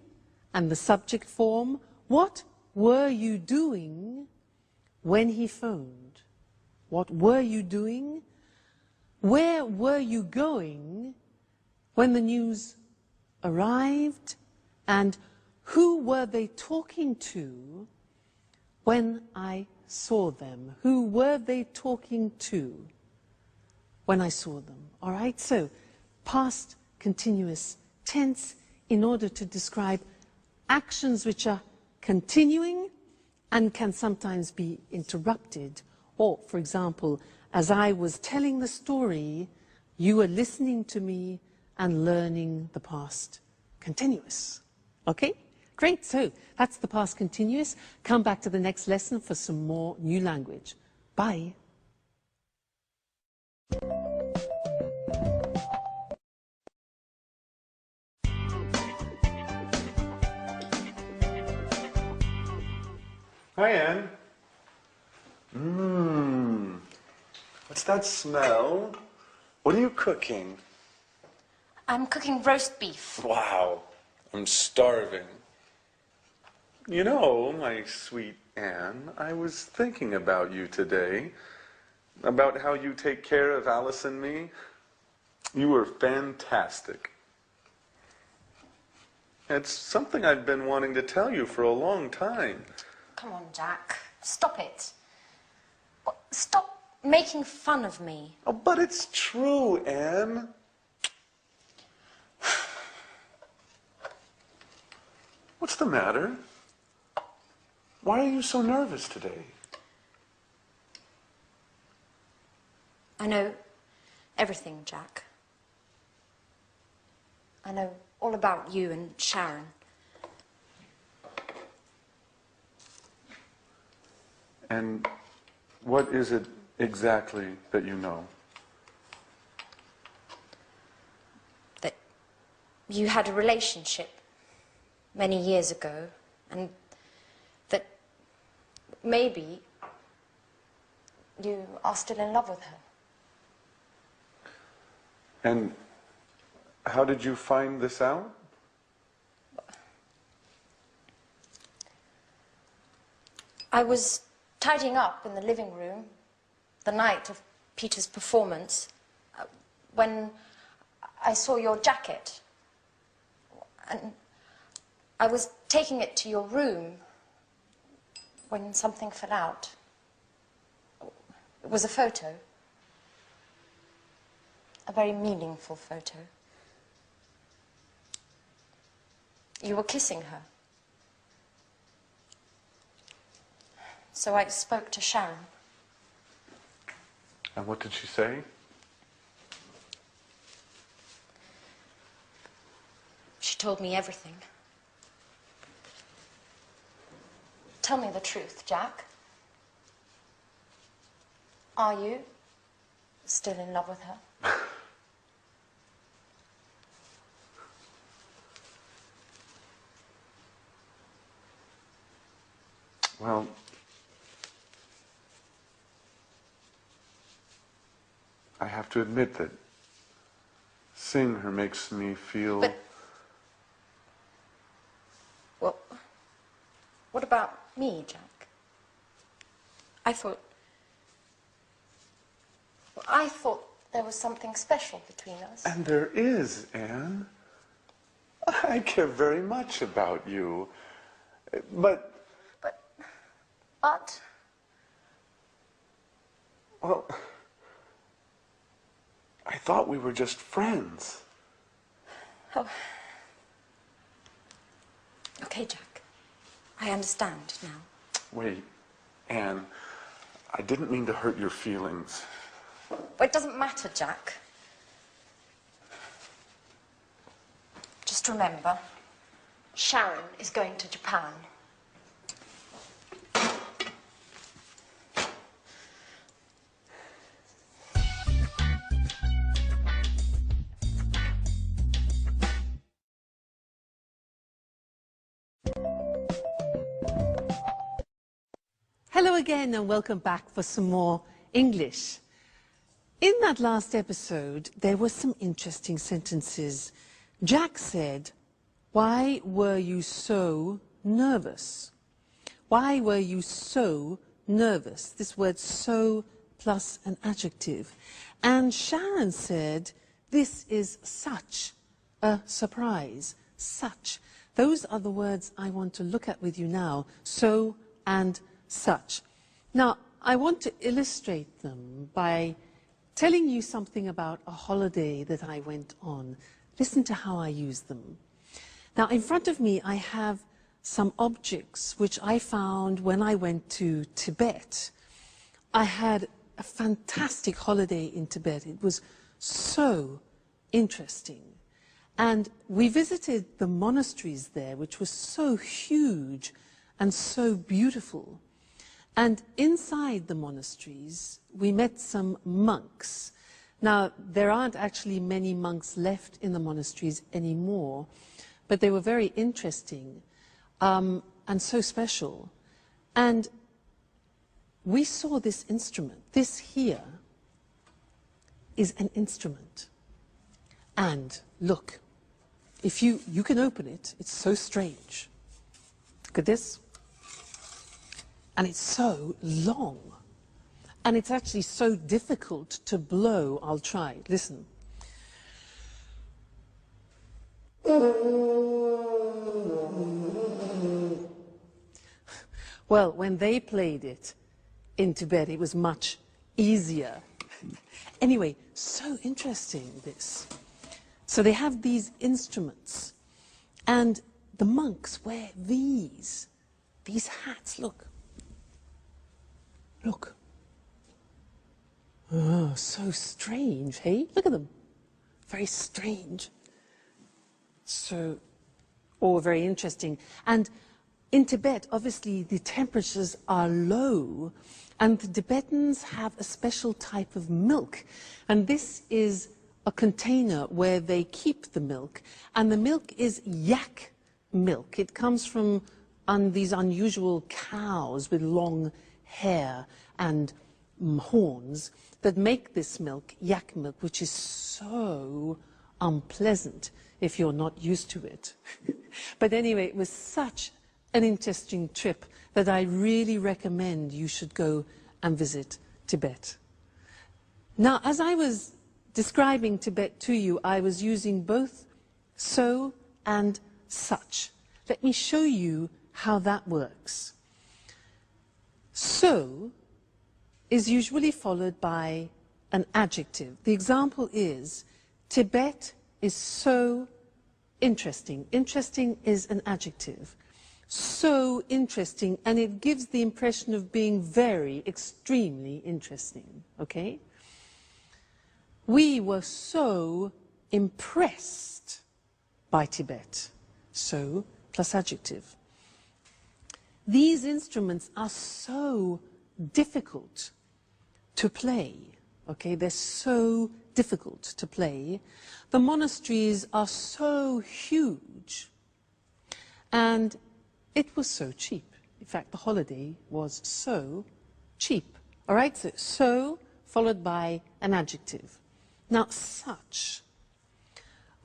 [SPEAKER 1] and the subject form. What were you doing when he phoned? What were you doing? Where were you going when the news arrived? And who were they talking to when I saw them? Who were they talking to when I saw them? All right, so past continuous tense in order to describe actions which are continuing and can sometimes be interrupted. Or, for example, as I was telling the story, you were listening to me and learning the past continuous. Okay? Great, so that's the past continuous. Come back to the next lesson for some more new language. Bye.
[SPEAKER 5] Hi, Anne. What's that smell? What are you cooking?
[SPEAKER 2] I'm cooking roast beef.
[SPEAKER 5] Wow, I'm starving. You know, my sweet Anne, I was thinking about you today, about how you take care of Alice and me. You were fantastic. It's something I've been wanting to tell you for a long time.
[SPEAKER 2] Come on, Jack. Stop it. Stop making fun of me.
[SPEAKER 5] Oh, but it's true, Anne. What's the matter? Why are you so nervous today?
[SPEAKER 2] I know everything, Jack. I know all about you and Sharon.
[SPEAKER 5] And what is it exactly that you know?
[SPEAKER 2] That you had a relationship many years ago, and that maybe you are still in love with her.
[SPEAKER 5] And how did you find this out?
[SPEAKER 2] I was tidying up in the living room the night of Peter's performance when I saw your jacket. And I was taking it to your room when something fell out. It was a photo. A very meaningful photo. You were kissing her. So I spoke to Sharon.
[SPEAKER 5] And what did she say?
[SPEAKER 2] She told me everything. Tell me the truth, Jack. Are you still in love with her?
[SPEAKER 5] Well, I have to admit that seeing her makes me feel...
[SPEAKER 2] But, well, what about me, Jack? I thought there was something special between us.
[SPEAKER 5] And there is, Anne. I care very much about you. But... Well, I thought we were just friends.
[SPEAKER 6] Oh. Okay, Jack. I understand now.
[SPEAKER 5] Wait, Anne, I didn't mean to hurt your feelings.
[SPEAKER 6] Well, it doesn't matter, Jack. Just remember, Sharon is going to Japan.
[SPEAKER 1] Hello again and welcome back for some more English. In that last episode, there were some interesting sentences. Jack said, "Why were you so nervous?" Why were you so nervous? This word so plus an adjective. And Sharon said, "This is such a surprise." Such. Those are the words I want to look at with you now. So and such. Now, I want to illustrate them by telling you something about a holiday that I went on. Listen to how I use them. Now, in front of me, I have some objects which I found when I went to Tibet. I had a fantastic holiday in Tibet. It was so interesting. And we visited the monasteries there, which was so huge and so beautiful. And inside the monasteries, we met some monks. Now, there aren't actually many monks left in the monasteries anymore, but they were very interesting and so special. And we saw this instrument. This here is an instrument. And look, if you can open it, it's so strange. Look at this. And it's so long. And it's actually so difficult to blow. I'll try. Listen. Well, when they played it in Tibet, it was much easier. Anyway, so interesting, this. So they have these instruments. And the monks wear these hats, look. Look. Oh, so strange, hey? Look at them. Very strange. So, very interesting. And in Tibet, obviously, the temperatures are low, and the Tibetans have a special type of milk. And this is a container where they keep the milk, and the milk is yak milk. It comes from these unusual cows with long hair and horns that make this milk, yak milk, which is so unpleasant if you're not used to it. But anyway, it was such an interesting trip that I really recommend you should go and visit Tibet. Now, as I was describing Tibet to you, I was using both so and such. Let me show you how that works. So is usually followed by an adjective. The example is, Tibet is so interesting. Interesting is an adjective. So interesting, and it gives the impression of being very, extremely interesting, okay? We were so impressed by Tibet. So plus adjective. These instruments are so difficult to play, okay? They're so difficult to play. The monasteries are so huge, and it was so cheap. In fact, the holiday was so cheap. All right, so followed by an adjective. Now, such.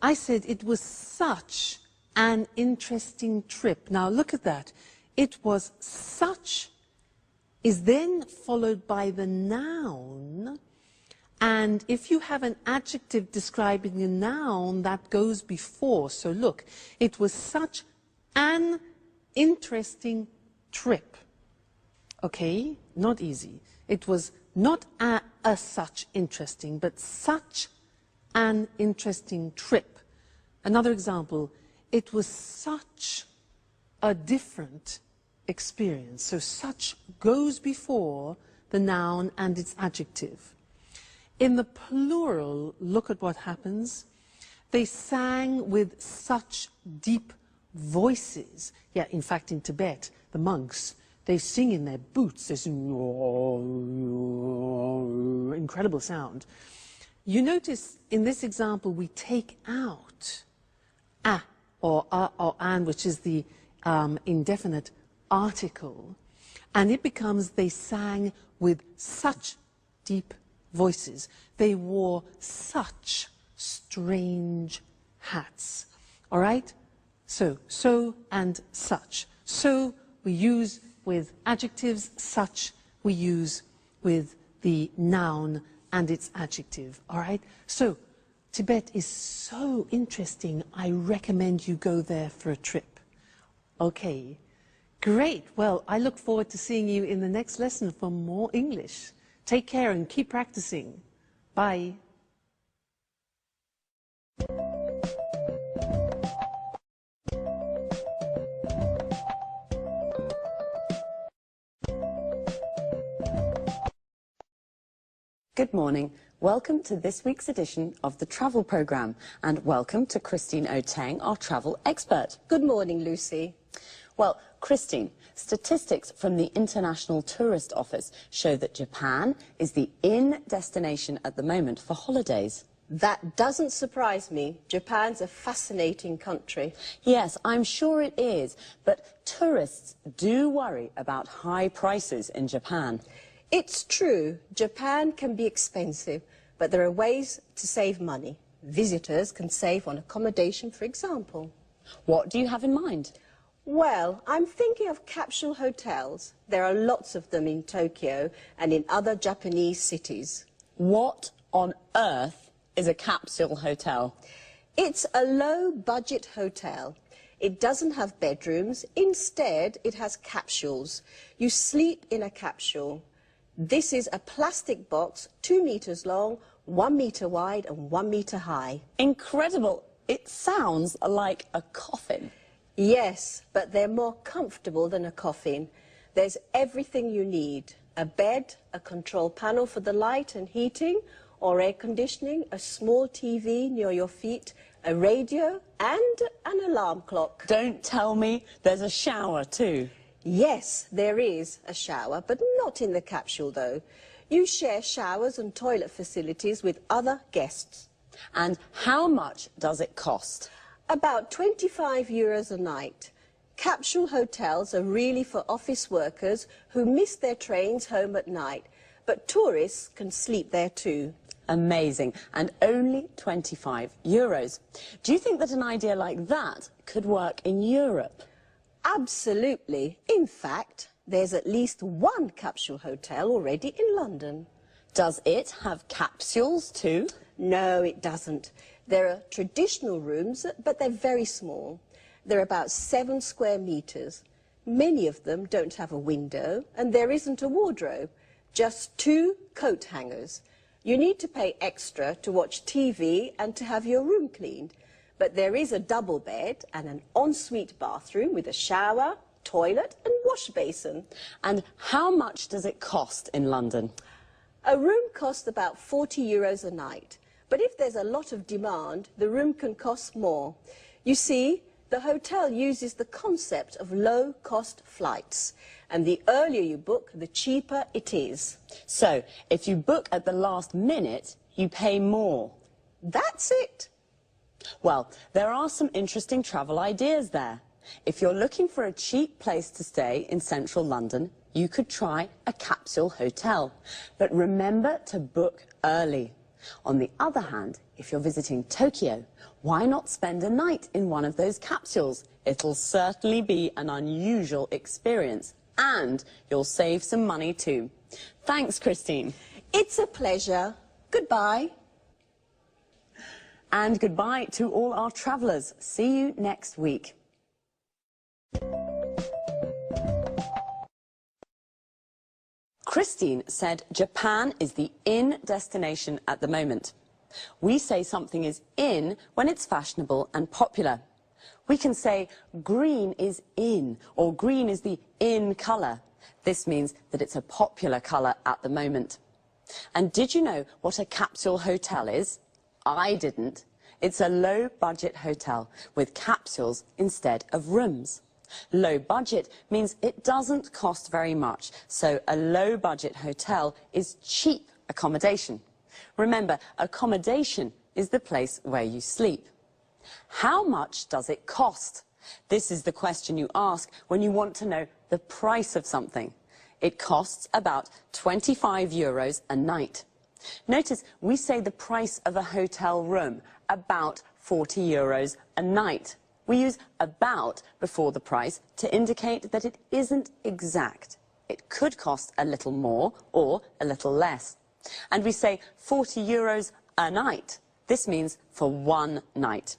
[SPEAKER 1] I said it was such an interesting trip. Now, look at that. It was such is then followed by the noun, And if you have an adjective describing a noun, that goes before. So look, it was such an interesting trip. Okay, not easy. It was not a such interesting, but such an interesting trip. Another example, it was such a different experience. So such goes before the noun and its adjective. In the plural, look at what happens. They sang with such deep voices. Yeah, in fact, in Tibet, the monks, they sing in their boots. They sing, incredible sound. You notice in this example, we take out a or an, which is the indefinite article, and it becomes they sang with such deep voices. They wore such strange hats. All right? So and such. So we use with adjectives, such we use with the noun and its adjective. All right? So Tibet is so interesting. I recommend you go there for a trip. Okay. Great. Well, I look forward to seeing you in the next lesson for more English. Take care and keep practicing. Bye.
[SPEAKER 8] Good morning. Welcome to this week's edition of the Travel Programme, and welcome to Christine Oteng, our travel expert.
[SPEAKER 9] Good morning, Lucy.
[SPEAKER 8] Well, Christine, statistics from the International Tourist Office show that Japan is the in destination at the moment for holidays.
[SPEAKER 9] That doesn't surprise me. Japan's a fascinating country.
[SPEAKER 8] Yes, I'm sure it is, but tourists do worry about high prices in Japan.
[SPEAKER 9] It's true, Japan can be expensive, but there are ways to save money. Visitors can save on accommodation, for example.
[SPEAKER 8] What do you have in mind?
[SPEAKER 9] Well, I'm thinking of capsule hotels. There are lots of them in Tokyo and in other Japanese cities.
[SPEAKER 8] What on earth is a capsule hotel?
[SPEAKER 9] It's a low-budget hotel. It doesn't have bedrooms. Instead, it has capsules. You sleep in a capsule. This is a plastic box, 2 meters long, 1 meter wide and 1 meter high.
[SPEAKER 8] Incredible. It sounds like a coffin.
[SPEAKER 9] Yes, but they're more comfortable than a coffin. There's everything you need. A bed, a control panel for the light and heating, or air conditioning, a small TV near your feet, a radio, and an alarm clock.
[SPEAKER 8] Don't tell me there's a shower too.
[SPEAKER 9] Yes, there is a shower, but not in the capsule, though. You share showers and toilet facilities with other guests.
[SPEAKER 8] And how much does it cost?
[SPEAKER 9] About €25 a night. Capsule hotels are really for office workers who miss their trains home at night, but tourists can sleep there too.
[SPEAKER 8] Amazing. And only €25. Do you think that an idea like that could work in Europe?
[SPEAKER 9] Absolutely. In fact, there's at least one capsule hotel already in London.
[SPEAKER 8] Does it have capsules too?
[SPEAKER 9] No, it doesn't. There are traditional rooms, but they're very small. They're about 7 square meters. Many of them don't have a window, and there isn't a wardrobe, just 2 coat hangers. You need to pay extra to watch TV and to have your room cleaned. But there is a double bed and an ensuite bathroom with a shower, toilet and wash basin.
[SPEAKER 8] And how much does it cost in London?
[SPEAKER 9] A room costs about €40 a night. But if there's a lot of demand, the room can cost more. You see, the hotel uses the concept of low-cost flights. And the earlier you book, the cheaper it is.
[SPEAKER 8] So, if you book at the last minute, you pay more.
[SPEAKER 9] That's it.
[SPEAKER 8] Well, there are some interesting travel ideas there. If you're looking for a cheap place to stay in central London, you could try a capsule hotel. But remember to book early. On the other hand, if you're visiting Tokyo, why not spend a night in one of those capsules? It'll certainly be an unusual experience, and you'll save some money too. Thanks, Christine.
[SPEAKER 9] It's a pleasure. Goodbye.
[SPEAKER 8] And goodbye to all our travellers. See you next week. Christine said Japan is the in destination at the moment. We say something is in when it's fashionable and popular. We can say green is in, or green is the in colour. This means that it's a popular colour at the moment. And did you know what a capsule hotel is? I didn't. It's a low-budget hotel with capsules instead of rooms. Low budget means it doesn't cost very much, so a low-budget hotel is cheap accommodation. Remember, accommodation is the place where you sleep. How much does it cost? This is the question you ask when you want to know the price of something. It costs about 25 euros a night. Notice we say the price of a hotel room, about 40 euros a night. We use about before the price to indicate that it isn't exact. It could cost a little more or a little less. And we say 40 euros a night. This means for one night.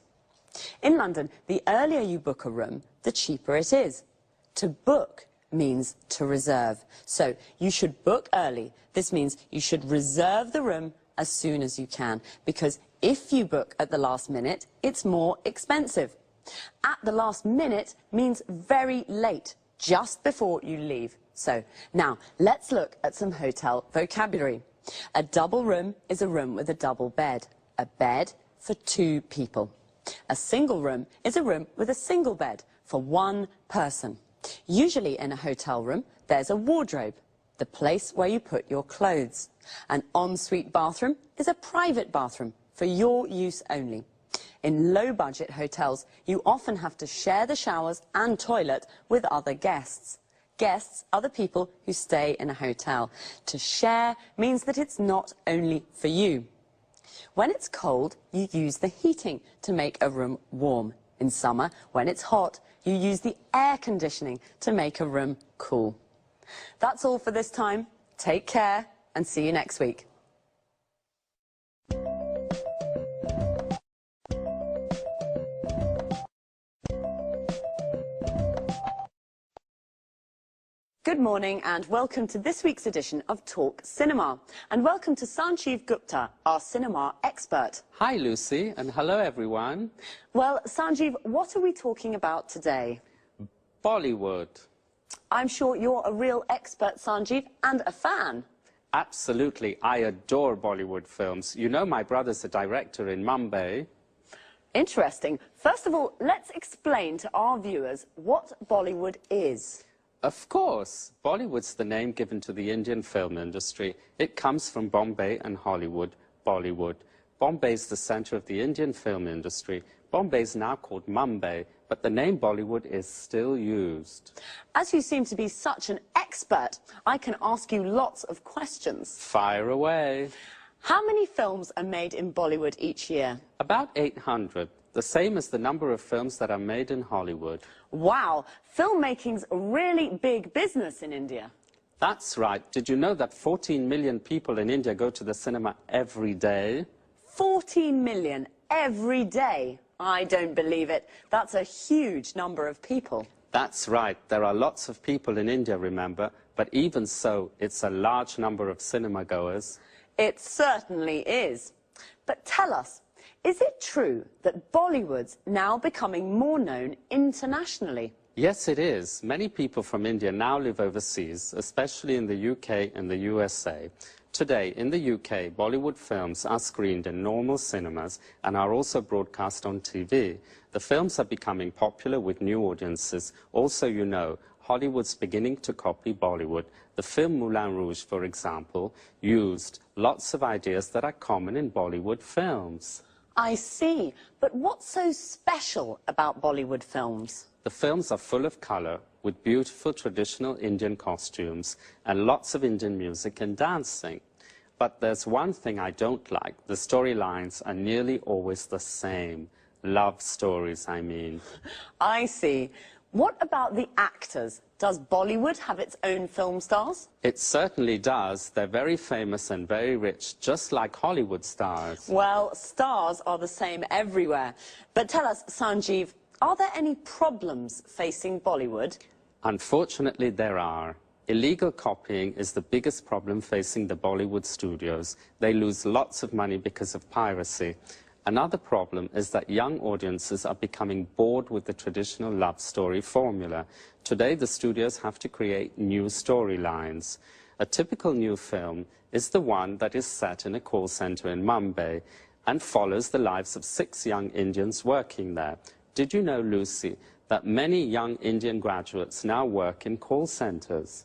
[SPEAKER 8] In London, the earlier you book a room, the cheaper it is. To book means to reserve. So you should book early. This means you should reserve the room as soon as you can, because if you book at the last minute, it's more expensive. At the last minute means very late, just before you leave. So now let's look at some hotel vocabulary. A double room is a room with a double bed, a bed for two people. A single room is a room with a single bed for one person. Usually in a hotel room, there's a wardrobe, the place where you put your clothes. An ensuite bathroom is a private bathroom for your use only. In low-budget hotels, you often have to share the showers and toilet with other guests. Guests are the people who stay in a hotel. To share means that it's not only for you. When it's cold, you use the heating to make a room warm. In summer, when it's hot, you use the air conditioning to make a room cool. That's all for this time. Take care and see you next week. Good morning and welcome to this week's edition of Talk Cinema. And welcome to Sanjeev Gupta, our cinema expert.
[SPEAKER 10] Hi Lucy, and hello everyone.
[SPEAKER 8] Well, Sanjeev, what are we talking about today?
[SPEAKER 10] Bollywood.
[SPEAKER 8] I'm sure you're a real expert, Sanjeev, and a fan.
[SPEAKER 10] Absolutely, I adore Bollywood films. You know my brother's a director in Mumbai.
[SPEAKER 8] Interesting. First of all, let's explain to our viewers what Bollywood is.
[SPEAKER 10] Of course, Bollywood's the name given to the Indian film industry. It comes from Bombay and Hollywood, Bollywood. Bombay's the center of the Indian film industry. Bombay's now called Mumbai, but the name Bollywood is still used.
[SPEAKER 8] As you seem to be such an expert, I can ask you lots of questions.
[SPEAKER 10] Fire away.
[SPEAKER 8] How many films are made in Bollywood each year?
[SPEAKER 10] About 800. The same as the number of films that are made in Hollywood.
[SPEAKER 8] Wow, filmmaking's a really big business in India.
[SPEAKER 10] That's right. Did you know that 14 million people in India go to the cinema every day?
[SPEAKER 8] 14 million every day? I don't believe it. That's a huge number of people.
[SPEAKER 10] That's right. There are lots of people in India, remember, but even so, it's a large number of cinema goers.
[SPEAKER 8] It certainly is. But tell us, is it true that Bollywood's now becoming more known internationally?
[SPEAKER 10] Yes, it is. Many people from India now live overseas, especially in the UK and the USA. Today, in the UK, Bollywood films are screened in normal cinemas and are also broadcast on TV. The films are becoming popular with new audiences. Also, you know, Hollywood's beginning to copy Bollywood. The film Moulin Rouge, for example, used lots of ideas that are common in Bollywood films.
[SPEAKER 8] I see. But what's so special about Bollywood films?
[SPEAKER 10] The films are full of colour, with beautiful traditional Indian costumes and lots of Indian music and dancing. But there's one thing I don't like. The storylines are nearly always the same. Love stories, I mean.
[SPEAKER 8] I see. What about the actors? Does Bollywood have its own film stars?
[SPEAKER 10] It certainly does. They're very famous and very rich, just like Hollywood stars.
[SPEAKER 8] Well, stars are the same everywhere. But tell us, Sanjeev, are there any problems facing Bollywood?
[SPEAKER 10] Unfortunately, there are. Illegal copying is the biggest problem facing the Bollywood studios. They lose lots of money because of piracy. Another problem is that young audiences are becoming bored with the traditional love story formula. Today, the studios have to create new storylines. A typical new film is the one that is set in a call center in Mumbai and follows the lives of 6 young Indians working there. Did you know, Lucy, that many young Indian graduates now work in call centers?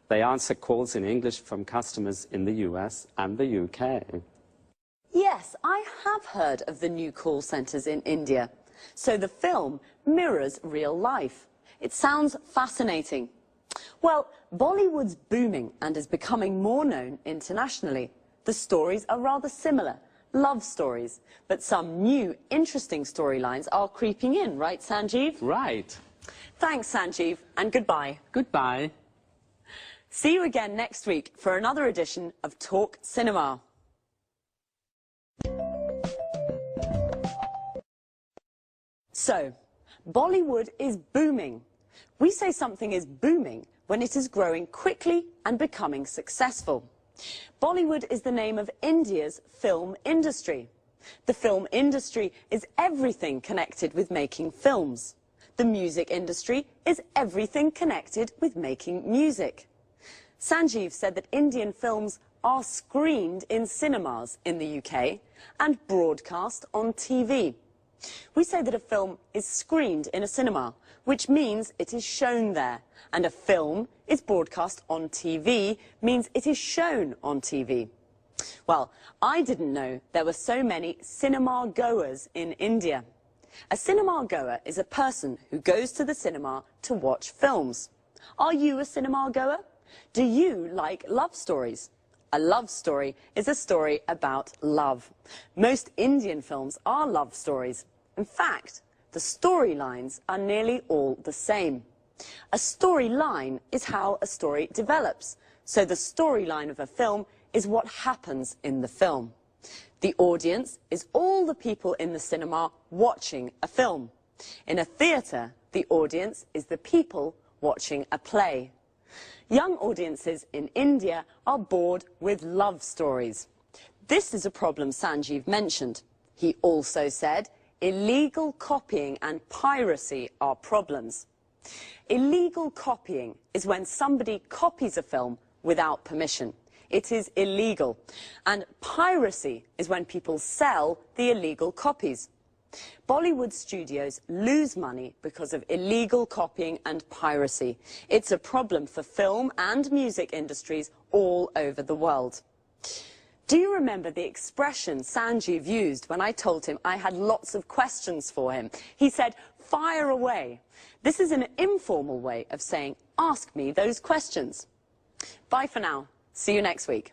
[SPEAKER 10] They answer calls in English from customers in the US and the UK.
[SPEAKER 8] Yes, I have heard of the new call centres in India. So the film mirrors real life. It sounds fascinating. Well, Bollywood's booming and is becoming more known internationally. The stories are rather similar, love stories. But some new, interesting storylines are creeping in, right, Sanjeev?
[SPEAKER 10] Right.
[SPEAKER 8] Thanks, Sanjeev, and goodbye.
[SPEAKER 10] Goodbye.
[SPEAKER 8] See you again next week for another edition of Talk Cinema. So, Bollywood is booming. We say something is booming when it is growing quickly and becoming successful. Bollywood is the name of India's film industry. The film industry is everything connected with making films. The music industry is everything connected with making music. Sanjeev said that Indian films are screened in cinemas in the UK and broadcast on TV. We say that a film is screened in a cinema, which means it is shown there, and a film is broadcast on TV means it is shown on TV. Well, I didn't know there were so many cinema goers in India. A cinema goer is a person who goes to the cinema to watch films. Are you a cinema goer? Do you like love stories? A love story is a story about love. Most Indian films are love stories. In fact, the storylines are nearly all the same. A storyline is how a story develops. So the storyline of a film is what happens in the film. The audience is all the people in the cinema watching a film. In a theatre, the audience is the people watching a play. Young audiences in India are bored with love stories. This is a problem Sanjeev mentioned. He also said illegal copying and piracy are problems. Illegal copying is when somebody copies a film without permission. It is illegal. And piracy is when people sell the illegal copies. Bollywood studios lose money because of illegal copying and piracy. It's a problem for film and music industries all over the world. Do you remember the expression Sanjeev used when I told him I had lots of questions for him? He said, fire away. This is an informal way of saying, ask me those questions. Bye for now. See you next week.